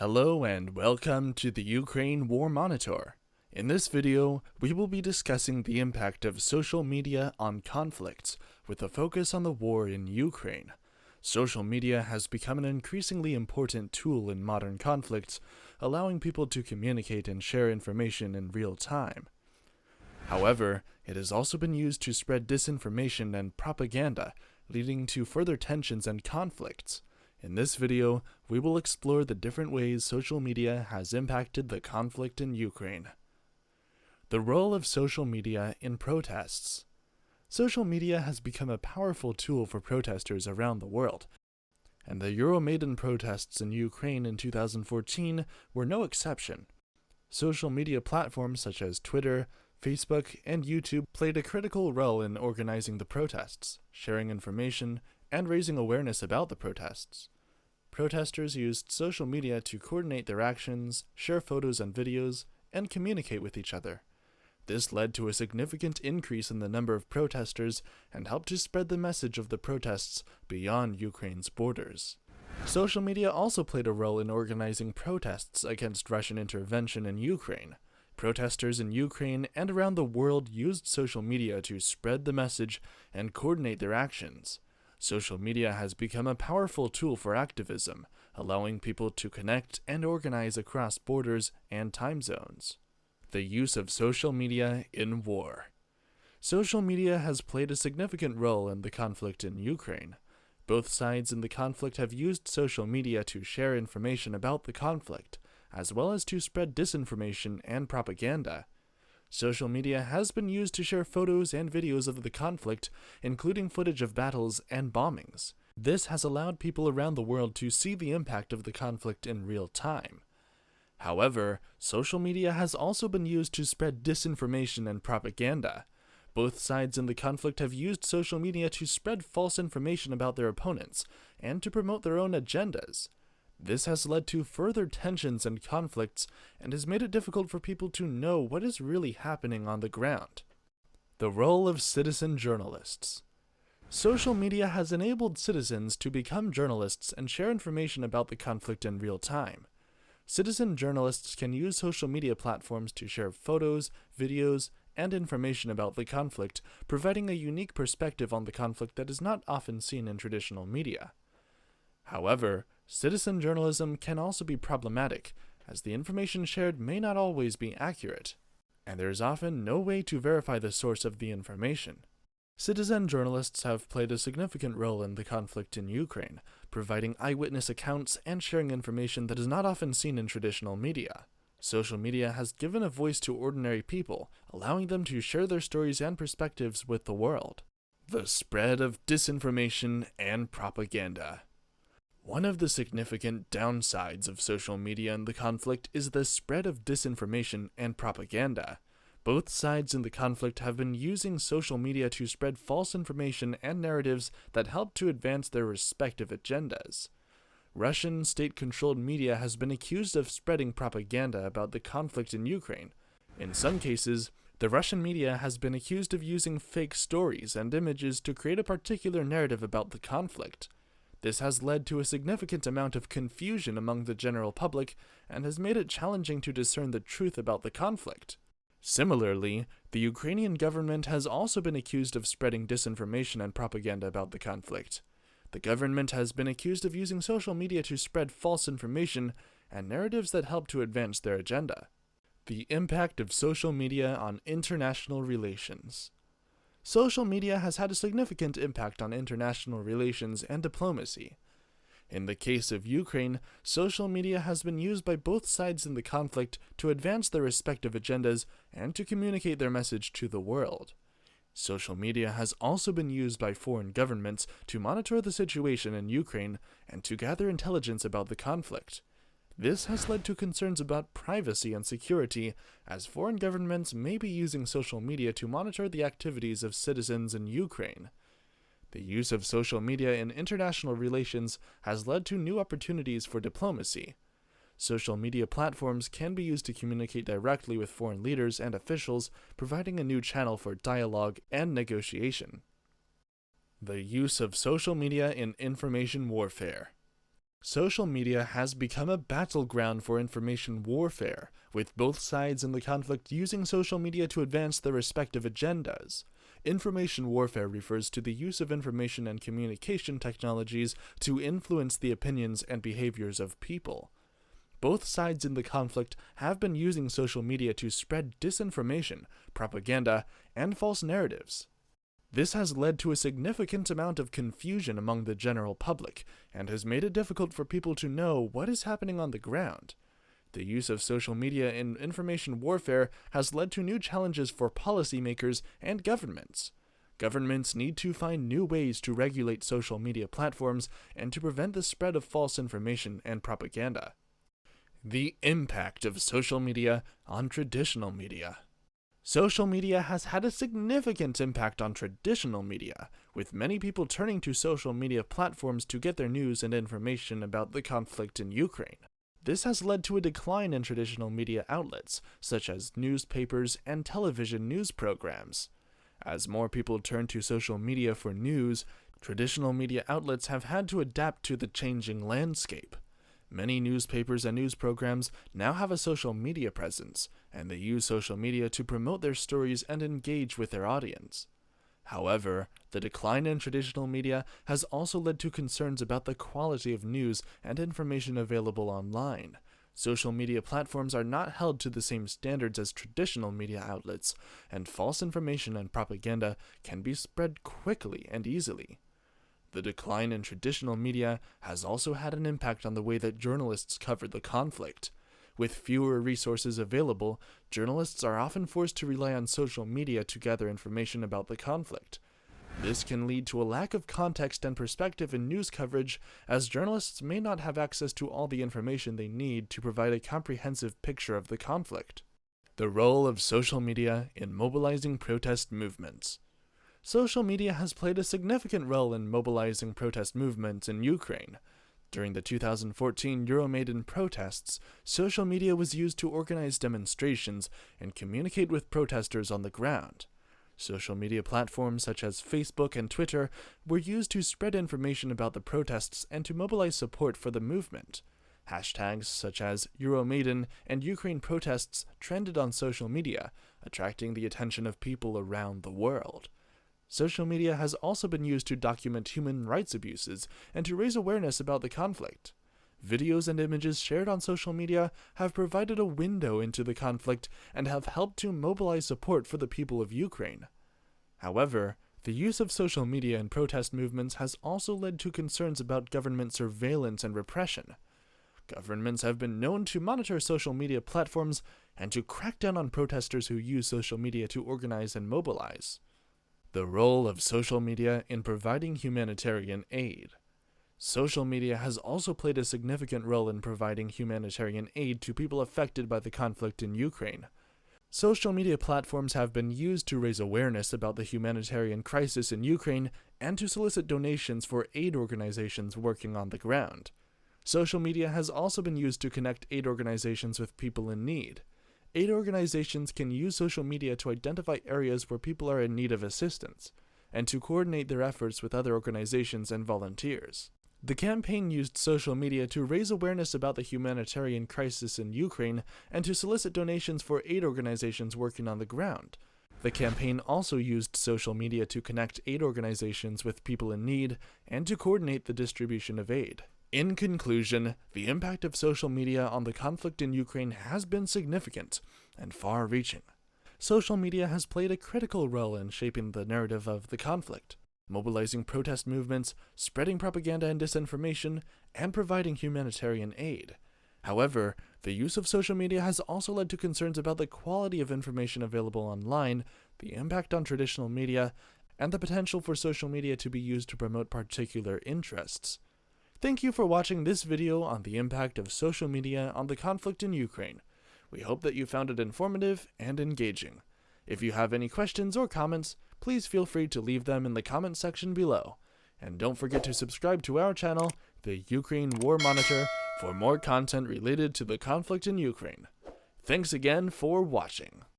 Hello and welcome to the Ukraine War Monitor. In this video, we will be discussing the impact of social media on conflicts, with a focus on the war in Ukraine. Social media has become an increasingly important tool in modern conflicts, allowing people to communicate and share information in real time. However, it has also been used to spread disinformation and propaganda, leading to further tensions and conflicts. In this video, we will explore the different ways social media has impacted the conflict in Ukraine. The role of social media in protests. Social media has become a powerful tool for protesters around the world, and the Euromaidan protests in Ukraine in 2014 were no exception. Social media platforms such as Twitter, Facebook, and YouTube played a critical role in organizing the protests, sharing information, and raising awareness about the protests. Protesters used social media to coordinate their actions, share photos and videos, and communicate with each other. This led to a significant increase in the number of protesters and helped to spread the message of the protests beyond Ukraine's borders. Social media also played a role in organizing protests against Russian intervention in Ukraine. Protesters in Ukraine and around the world used social media to spread the message and coordinate their actions. Social media has become a powerful tool for activism, allowing people to connect and organize across borders and time zones. The use of social media in war. Social media has played a significant role in the conflict in Ukraine. Both sides in the conflict have used social media to share information about the conflict, as well as to spread disinformation and propaganda. Social media has been used to share photos and videos of the conflict, including footage of battles and bombings. This has allowed people around the world to see the impact of the conflict in real time. However, social media has also been used to spread disinformation and propaganda. Both sides in the conflict have used social media to spread false information about their opponents and to promote their own agendas. This has led to further tensions and conflicts and has made it difficult for people to know what is really happening on the ground. The role of citizen journalists. Social media has enabled citizens to become journalists and share information about the conflict in real time. Citizen journalists can use social media platforms to share photos, videos, and information about the conflict, providing a unique perspective on the conflict that is not often seen in traditional media. However, citizen journalism can also be problematic, as the information shared may not always be accurate, and there is often no way to verify the source of the information. Citizen journalists have played a significant role in the conflict in Ukraine, providing eyewitness accounts and sharing information that is not often seen in traditional media. Social media has given a voice to ordinary people, allowing them to share their stories and perspectives with the world. The spread of disinformation and propaganda. One of the significant downsides of social media in the conflict is the spread of disinformation and propaganda. Both sides in the conflict have been using social media to spread false information and narratives that help to advance their respective agendas. Russian state-controlled media has been accused of spreading propaganda about the conflict in Ukraine. In some cases, the Russian media has been accused of using fake stories and images to create a particular narrative about the conflict. This has led to a significant amount of confusion among the general public and has made it challenging to discern the truth about the conflict. Similarly, the Ukrainian government has also been accused of spreading disinformation and propaganda about the conflict. The government has been accused of using social media to spread false information and narratives that help to advance their agenda. The impact of social media on international relations. Social media has had a significant impact on international relations and diplomacy. In the case of Ukraine, social media has been used by both sides in the conflict to advance their respective agendas and to communicate their message to the world. Social media has also been used by foreign governments to monitor the situation in Ukraine and to gather intelligence about the conflict. This has led to concerns about privacy and security, as foreign governments may be using social media to monitor the activities of citizens in Ukraine. The use of social media in international relations has led to new opportunities for diplomacy. Social media platforms can be used to communicate directly with foreign leaders and officials, providing a new channel for dialogue and negotiation. The use of social media in information warfare. Social media has become a battleground for information warfare, with both sides in the conflict using social media to advance their respective agendas. Information warfare refers to the use of information and communication technologies to influence the opinions and behaviors of people. Both sides in the conflict have been using social media to spread disinformation, propaganda, and false narratives. This has led to a significant amount of confusion among the general public, and has made it difficult for people to know what is happening on the ground. The use of social media in information warfare has led to new challenges for policymakers and governments. Governments need to find new ways to regulate social media platforms and to prevent the spread of false information and propaganda. The impact of social media on traditional media. Social media has had a significant impact on traditional media, with many people turning to social media platforms to get their news and information about the conflict in Ukraine. This has led to a decline in traditional media outlets, such as newspapers and television news programs. As more people turn to social media for news, traditional media outlets have had to adapt to the changing landscape. Many newspapers and news programs now have a social media presence, and they use social media to promote their stories and engage with their audience. However, the decline in traditional media has also led to concerns about the quality of news and information available online. Social media platforms are not held to the same standards as traditional media outlets, and false information and propaganda can be spread quickly and easily. The decline in traditional media has also had an impact on the way that journalists cover the conflict. With fewer resources available, journalists are often forced to rely on social media to gather information about the conflict. This can lead to a lack of context and perspective in news coverage, as journalists may not have access to all the information they need to provide a comprehensive picture of the conflict. The role of social media in mobilizing protest movements. Social media has played a significant role in mobilizing protest movements in Ukraine. During the 2014 Euromaidan protests, social media was used to organize demonstrations and communicate with protesters on the ground. Social media platforms such as Facebook and Twitter were used to spread information about the protests and to mobilize support for the movement. Hashtags such as Euromaidan and Ukraine protests trended on social media, attracting the attention of people around the world. Social media has also been used to document human rights abuses and to raise awareness about the conflict. Videos and images shared on social media have provided a window into the conflict and have helped to mobilize support for the people of Ukraine. However, the use of social media in protest movements has also led to concerns about government surveillance and repression. Governments have been known to monitor social media platforms and to crack down on protesters who use social media to organize and mobilize. The role of social media in providing humanitarian aid. Social media has also played a significant role in providing humanitarian aid to people affected by the conflict in Ukraine. Social media platforms have been used to raise awareness about the humanitarian crisis in Ukraine and to solicit donations for aid organizations working on the ground. Social media has also been used to connect aid organizations with people in need. Aid organizations can use social media to identify areas where people are in need of assistance, and to coordinate their efforts with other organizations and volunteers. The campaign used social media to raise awareness about the humanitarian crisis in Ukraine and to solicit donations for aid organizations working on the ground. The campaign also used social media to connect aid organizations with people in need and to coordinate the distribution of aid. In conclusion, the impact of social media on the conflict in Ukraine has been significant and far-reaching. Social media has played a critical role in shaping the narrative of the conflict, mobilizing protest movements, spreading propaganda and disinformation, and providing humanitarian aid. However, the use of social media has also led to concerns about the quality of information available online, the impact on traditional media, and the potential for social media to be used to promote particular interests. Thank you for watching this video on the impact of social media on the conflict in Ukraine. We hope that you found it informative and engaging. If you have any questions or comments, please feel free to leave them in the comment section below. And don't forget to subscribe to our channel, the Ukraine War Monitor, for more content related to the conflict in Ukraine. Thanks again for watching.